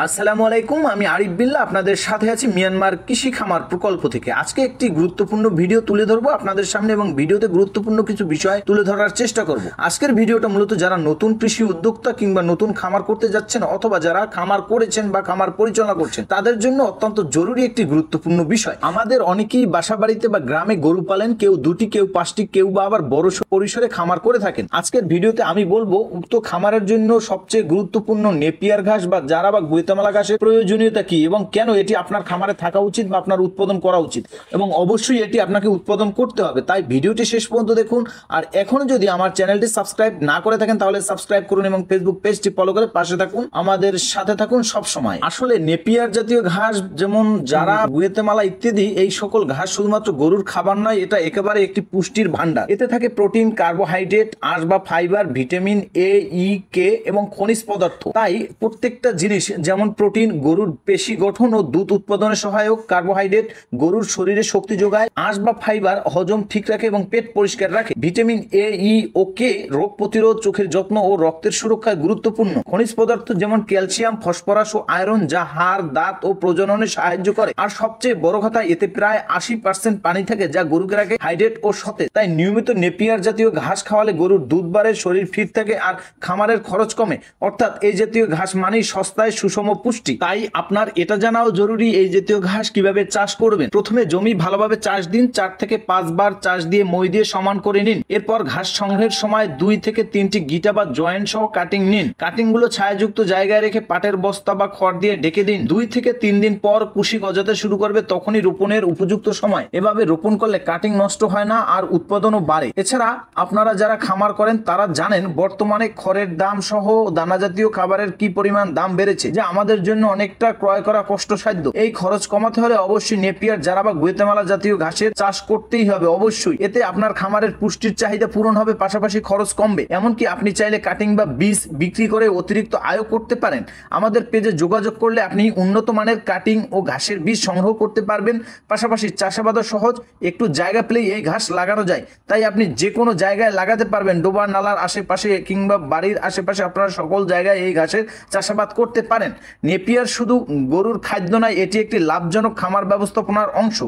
আসসালামু আলাইকুম, আমি আরিফ বিল্লাহ আপনাদের সাথে আছি মিয়ানমার কৃষি খামার প্রকল্প থেকে। আজকে একটি গুরুত্বপূর্ণ ভিডিও তুলে ধরবো আপনাদের সামনে এবং ভিডিওতে গুরুত্বপূর্ণ কিছু বিষয় তুলে ধরার চেষ্টা করব। আজকের ভিডিওটা মূলত যারা নতুন কৃষি উদ্যোক্তা কিংবা নতুন খামার করতে যাচ্ছেন অথবা যারা খামার করেছেন বা খামার পরিচালনা করছেন তাদের জন্য অত্যন্ত জরুরি একটি গুরুত্বপূর্ণ বিষয়। আমাদের অনেকেই বাসা বাড়িতে বা গ্রামে গরু পালেন, কেউ দুটি, কেউ পাঁচটি, কেউ বা আবার বড় পরিসরে খামার করে থাকেন। আজকের ভিডিওতে আমি বলবো উক্ত খামারের জন্য সবচেয়ে গুরুত্বপূর্ণ নেপিয়ার ঘাস বা জারা বা গুয়েতামালা ঘাসের প্রয়োজনীয়তা কি এবং কেন এটি আপনার খামারে থাকা উচিত বা আপনার উৎপাদন করা উচিত, এবং অবশ্যই এটি আপনাকে উৎপাদন করতে হবে। তাই ভিডিওটি শেষ পর্যন্ত দেখুন। আর এখনো যদি আমার চ্যানেলটি সাবস্ক্রাইব না করে থাকেন তাহলে সাবস্ক্রাইব করুন এবং ফেসবুক পেজটি ফলো করে পাশে থাকুন, আমাদের সাথে থাকুন সব সময়। আসলে নেপিয়ার জাতীয় ঘাস যেমন জারা, গুয়েতামালা ইত্যাদি এই সকল ঘাস শুধুমাত্র গরুর খাবার নয়, এটা একেবারে একটি পুষ্টির ভান্ডার। এতে থাকে প্রোটিন, কার্বোহাইড্রেট, আঁশ বা ফাইবার, ভিটামিন এ, ই, কে এবং খনিজ পদার্থ। তাই প্রত্যেকটা জিনিস যেমন প্রোটিন গরুর পেশি গঠন ও দুধ উৎপাদনে সহায়ক, কার্বোহাইড্রেট গরুর শরীরে শক্তি যোগায়, আঁশ বা ফাইবার হজম ঠিক রাখে এবং পেট পরিষ্কার রাখে, ভিটামিন এ, ই ও কে রোগ প্রতিরোধ, চোখের যত্ন ও রক্তের সুরক্ষায় গুরুত্বপূর্ণ, খনিজ পদার্থ যেমন ক্যালসিয়াম, ফসফরাস ও আয়রন যা হাড়, দাঁত ও প্রজননে সাহায্য করে। আর সবচেয়ে বড় কথা, এতে প্রায় 80% পানি থাকে যা গরুকে রাখে হাইড্রেট ও সতেজ। তাই নিয়মিত নেপিয়ার জাতীয় ঘাস খাওয়ালে গরুর দুধ বাড়ে, শরীর ফিট থাকে আর খামারের খরচ কমে। অর্থাৎ এই জাতীয় ঘাস মানেই সস্তায় সুষম পুষ্টি। তাই আপনার এটা জানাও জরুরি এই জাতীয় ঘাস কিভাবে চাষ করবেন। প্রথমে জমি ভালোভাবে চাষ দিন, 4 থেকে 5 বার চাষ দিয়ে মই দিয়ে সমান করে নিন। এরপর ঘাস সংগ্রহের সময় 2 থেকে 3টি গিটা বা জয়েন্ট সহ কাটিং নিন। কাটিং গুলো ছায়াযুক্ত জায়গায় রেখে পাটের বস্তা বা খড় দিয়ে ঢেকে দিন। 2 থেকে 3 দিন পর কুশি গজাতে শুরু করবে, তখনই রোপণের উপযুক্ত সময়। এভাবে রোপণ করলে কাটিং নষ্ট হয় না আর উৎপাদনও বাড়ে। এছাড়া আপনারা যারা খামার করেন তারা জানেন বর্তমানে খড়ের দাম সহ দানা জাতীয় খাবারের কি পরিমাণ দাম বেড়েছে, যা আমাদের জন্য অনেকটা ক্রয় করা কষ্টসাধ্য। এই খরচ কমাতে হলে অবশ্যই নেপিয়ার, জারা বা গুয়েতামালা জাতীয় ঘাসের চাষ করতেই হবে অবশ্যই। এতে আপনার খামারের পুষ্টির চাহিদা পূরণ হবে, পাশাপাশি খরচ কমবে। এমনকি আপনি চাইলে কাটিং বা বীজ বিক্রি করে অতিরিক্ত আয় করতে পারেন। আমাদের পেজে যোগাযোগ করলে আপনি উন্নত মানের কাটিং ও ঘাসের বীজ সংগ্রহ করতে পারবেন। পাশাপাশি চাষাবাদও সহজ, একটু জায়গা পেলেই এই ঘাস লাগানো যায়। তাই আপনি যে কোনো জায়গায় লাগাতে পারবেন, ডোবা নালার আশেপাশে কিংবা বাড়ির আশেপাশে আপনারা সকল জায়গায় এই ঘাসের চাষাবাদ করতে পারেন। নেপিয়ার শুধু গরুর খাদ্য নয়, এটি একটি লাভজনক খামার ব্যবস্থাপনার অংশ।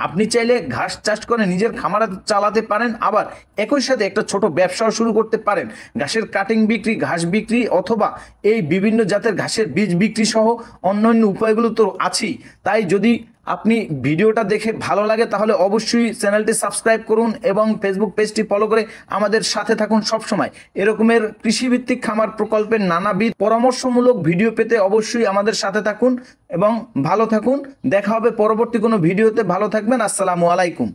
আপনি চাইলে ঘাস চাষ করে নিজের খামার চালাতে পারেন, আবার একই সাথে একটা ছোট ব্যবসাও শুরু করতে পারেন। ঘাসের কাটিং বিক্রি, ঘাস বিক্রি অথবা এই বিভিন্ন জাতের ঘাসের বীজ বিক্রি সহ অন্যান্য উপায়গুলো তো আছেই। তাই যদি আপনি ভিডিওটা দেখে ভালো লাগে তাহলে অবশ্যই চ্যানেলটি সাবস্ক্রাইব করুন এবং ফেসবুক পেজটি ফলো করে আমাদের সাথে থাকুন সবসময়। এরকমের কৃষিভিত্তিক খামার প্রকল্পের নানাবিধ পরামর্শমূলক ভিডিও পেতে অবশ্যই আমাদের সাথে থাকুন এবং ভালো থাকুন। দেখা হবে পরবর্তী কোনো ভিডিওতে। ভালো থাকবেন। আসসালামু আলাইকুম।